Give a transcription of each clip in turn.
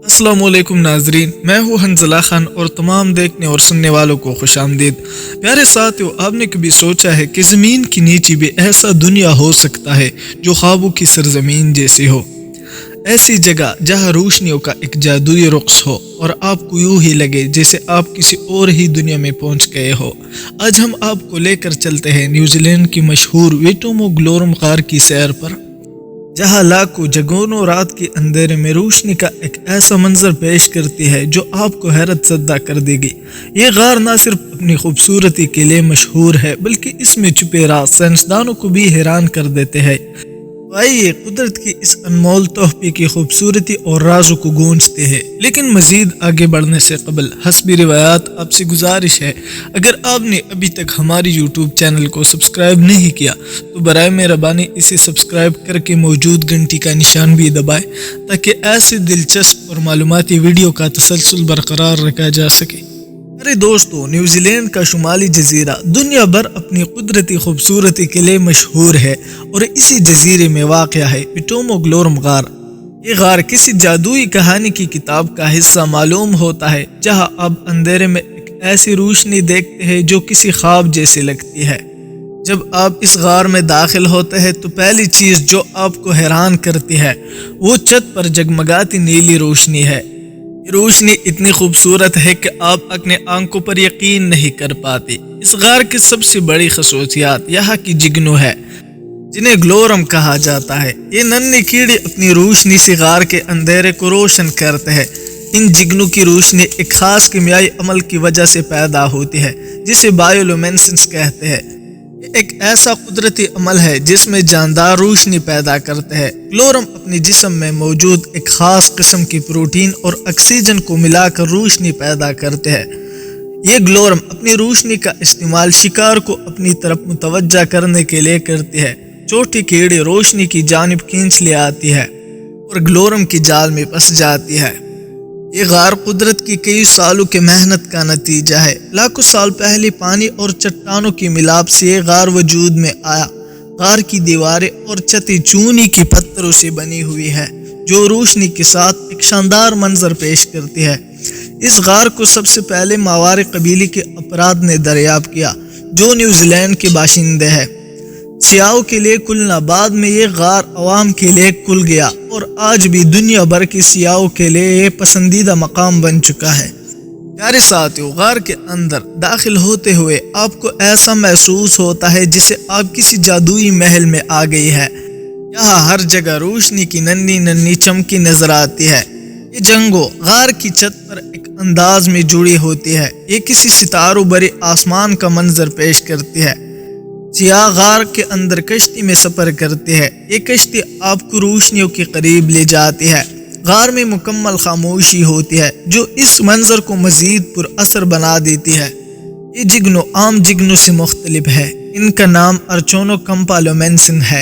السلام علیکم ناظرین، میں ہوں حنزلہ خان اور تمام دیکھنے اور سننے والوں کو خوش آمدید۔ پیارے ساتھیو، آپ نے کبھی سوچا ہے کہ زمین کے نیچے بھی ایسا دنیا ہو سکتا ہے جو خوابوں کی سرزمین جیسی ہو؟ ایسی جگہ جہاں روشنیوں کا ایک جادوئی رقص ہو اور آپ کو یوں ہی لگے جیسے آپ کسی اور ہی دنیا میں پہنچ گئے ہو۔ آج ہم آپ کو لے کر چلتے ہیں نیوزی لینڈ کی مشہور ویٹومو گلورم غار کی سیر پر، جہاں لاکھوں جگونوں رات کے اندھیرے میں روشنی کا ایک ایسا منظر پیش کرتی ہے جو آپ کو حیرت زدہ کر دے گی۔ یہ غار نہ صرف اپنی خوبصورتی کے لیے مشہور ہے بلکہ اس میں چھپے راز سائنسدانوں کو بھی حیران کر دیتے ہیں۔ آئیے قدرت کی اس انمول تحفے کی خوبصورتی اور رازوں کو گونجتے ہیں، لیکن مزید آگے بڑھنے سے قبل حسب روایات آپ سے گزارش ہے، اگر آپ نے ابھی تک ہماری یوٹیوب چینل کو سبسکرائب نہیں کیا تو برائے مہربانی اسے سبسکرائب کر کے موجود گھنٹی کا نشان بھی دبائیں تاکہ ایسے دلچسپ اور معلوماتی ویڈیو کا تسلسل برقرار رکھا جا سکے۔ میرے دوستو، نیوزی لینڈ کا شمالی جزیرہ دنیا بھر اپنی قدرتی خوبصورتی کے لیے مشہور ہے اور اسی جزیرے میں واقع ہے ویٹومو گلورم غار۔ یہ غار کسی جادوئی کہانی کی کتاب کا حصہ معلوم ہوتا ہے، جہاں آپ اندھیرے میں ایک ایسی روشنی دیکھتے ہیں جو کسی خواب جیسی لگتی ہے۔ جب آپ اس غار میں داخل ہوتے ہیں تو پہلی چیز جو آپ کو حیران کرتی ہے وہ چھت پر جگمگاتی نیلی روشنی ہے۔ یہ روشنی اتنی خوبصورت ہے کہ آپ اپنے آنکھوں پر یقین نہیں کر پاتے۔ اس غار کی سب سے بڑی خصوصیات یہاں کی جگنو ہے، جنہیں گلورم کہا جاتا ہے۔ یہ ننھے کیڑے اپنی روشنی سے غار کے اندھیرے کو روشن کرتے ہیں۔ ان جگنو کی روشنی ایک خاص کیمیائی عمل کی وجہ سے پیدا ہوتی ہے جسے بایولومینسنس کہتے ہیں۔ یہ ایک ایسا قدرتی عمل ہے جس میں جاندار روشنی پیدا کرتے ہیں۔ گلورم اپنے جسم میں موجود ایک خاص قسم کی پروٹین اور آکسیجن کو ملا کر روشنی پیدا کرتے ہیں۔ یہ گلورم اپنی روشنی کا استعمال شکار کو اپنی طرف متوجہ کرنے کے لیے کرتی ہے۔ چھوٹی کیڑی روشنی کی جانب کھینچ لے آتی ہے اور گلورم کی جال میں پھنس جاتی ہے۔ یہ غار قدرت کی کئی سالوں کی محنت کا نتیجہ ہے۔ لاکھوں سال پہلے پانی اور چٹانوں کی ملاپ سے یہ غار وجود میں آیا۔ غار کی دیواریں اور چھتیں چونی کے پتھروں سے بنی ہوئی ہے جو روشنی کے ساتھ ایک شاندار منظر پیش کرتی ہے۔ اس غار کو سب سے پہلے ماوری قبیلے کے افراد نے دریافت کیا جو نیوزی لینڈ کے باشندے ہیں۔ سیاحوں کے لیے کھلنا بعد میں یہ غار عوام کے لیے کھل گیا اور آج بھی دنیا بھر کے سیاحوں کے لیے یہ پسندیدہ مقام بن چکا ہے۔ پیارے ساتھیو، غار کے اندر داخل ہوتے ہوئے آپ کو ایسا محسوس ہوتا ہے جسے آپ کسی جادوئی محل میں آ گئی ہے۔ یہاں ہر جگہ روشنی کی ننھی ننھی چمکی نظر آتی ہے۔ یہ جنگوں غار کی چھت پر ایک انداز میں جڑی ہوتی ہے۔ یہ کسی ستاروں بھرے آسمان کا منظر پیش کرتی ہے۔ سیاح غار کے اندر کشتی میں سفر کرتے ہیں۔ یہ کشتی آپ کو روشنیوں کے قریب لے جاتی ہے۔ غار میں مکمل خاموشی ہوتی ہے جو اس منظر کو مزید پر اثر بنا دیتی ہے۔ یہ جگنو عام جگنو سے مختلف ہے۔ ان کا نام ارچونو کمپالومینسن ہے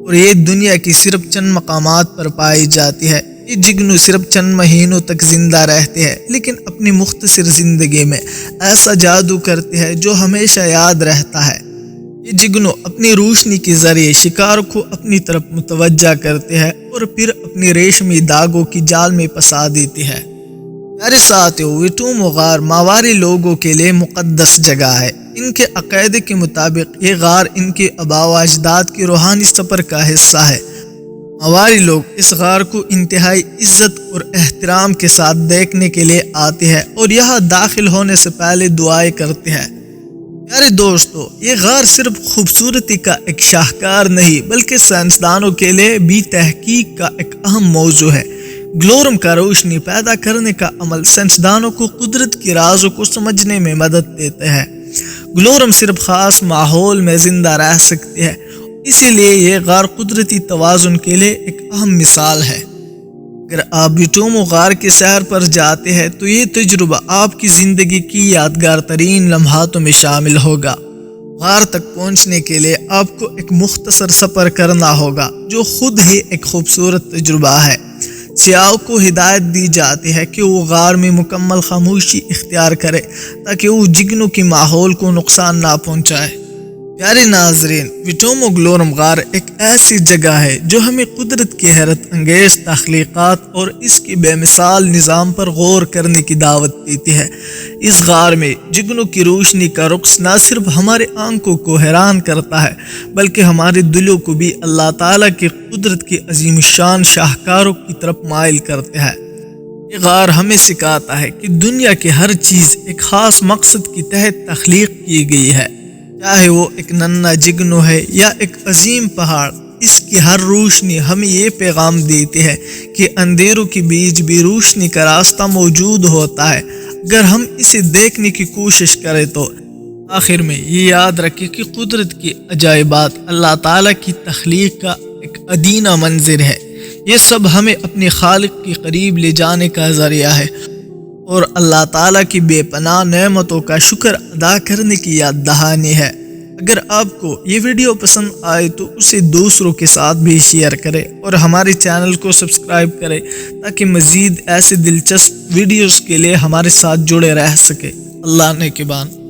اور یہ دنیا کی صرف چند مقامات پر پائی جاتی ہے۔ یہ جگنو صرف چند مہینوں تک زندہ رہتے ہیں لیکن اپنی مختصر زندگی میں ایسا جادو کرتے ہیں جو ہمیشہ یاد رہتا ہے۔ یہ جگنو اپنی روشنی کے ذریعے شکار کو اپنی طرف متوجہ کرتے ہیں اور پھر اپنی ریشمی داغوں کی جال میں پھنسا دیتی ہے۔ میرے ساتھیو، ویٹومو غار ماوری لوگوں کے لیے مقدس جگہ ہے۔ ان کے عقیدے کے مطابق یہ غار ان کے آباء و اجداد کے روحانی سفر کا حصہ ہے۔ ماوری لوگ اس غار کو انتہائی عزت اور احترام کے ساتھ دیکھنے کے لیے آتے ہیں اور یہاں داخل ہونے سے پہلے دعائیں کرتے ہیں۔ پیارے دوستو، یہ غار صرف خوبصورتی کا ایک شاہکار نہیں بلکہ سائنسدانوں کے لیے بھی تحقیق کا ایک اہم موضوع ہے۔ گلورم کا روشنی پیدا کرنے کا عمل سائنسدانوں کو قدرت کے رازوں کو سمجھنے میں مدد دیتا ہے۔ گلورم صرف خاص ماحول میں زندہ رہ سکتے ہیں، اسی لیے یہ غار قدرتی توازن کے لیے ایک اہم مثال ہے۔ اگر آپ ویٹومو غار کے سیر پر جاتے ہیں تو یہ تجربہ آپ کی زندگی کی یادگار ترین لمحاتوں میں شامل ہوگا۔ غار تک پہنچنے کے لیے آپ کو ایک مختصر سفر کرنا ہوگا جو خود ہی ایک خوبصورت تجربہ ہے۔ سیاحوں کو ہدایت دی جاتی ہے کہ وہ غار میں مکمل خاموشی اختیار کرے تاکہ وہ جگنو کے ماحول کو نقصان نہ پہنچائے۔ پیارے ناظرین، وٹومو گلورم غار ایک ایسی جگہ ہے جو ہمیں قدرت کی حیرت انگیز تخلیقات اور اس کی بے مثال نظام پر غور کرنے کی دعوت دیتی ہے۔ اس غار میں جگنوں کی روشنی کا رقص نہ صرف ہمارے آنکھوں کو حیران کرتا ہے بلکہ ہمارے دلوں کو بھی اللہ تعالیٰ کی قدرت کی عظیم الشان شاہکاروں کی طرف مائل کرتے ہیں۔ یہ غار ہمیں سکھاتا ہے کہ دنیا کی ہر چیز ایک خاص مقصد کے تحت تخلیق کی گئی ہے، چاہے وہ ایک ننھا جگنو ہے یا ایک عظیم پہاڑ۔ اس کی ہر روشنی ہمیں یہ پیغام دیتی ہے کہ اندھیروں کے بیچ بھی روشنی کا راستہ موجود ہوتا ہے اگر ہم اسے دیکھنے کی کوشش کریں تو۔ آخر میں یہ یاد رکھیں کہ قدرت کی عجائبات اللہ تعالیٰ کی تخلیق کا ایک ادینہ منظر ہے۔ یہ سب ہمیں اپنے خالق کے قریب لے جانے کا ذریعہ ہے اور اللہ تعالیٰ کی بے پناہ نعمتوں کا شکر ادا کرنے کی یاد دہانی ہے۔ اگر آپ کو یہ ویڈیو پسند آئے تو اسے دوسروں کے ساتھ بھی شیئر کریں اور ہمارے چینل کو سبسکرائب کریں تاکہ مزید ایسے دلچسپ ویڈیوز کے لیے ہمارے ساتھ جڑے رہ سکے۔ اللہ نے کے بان۔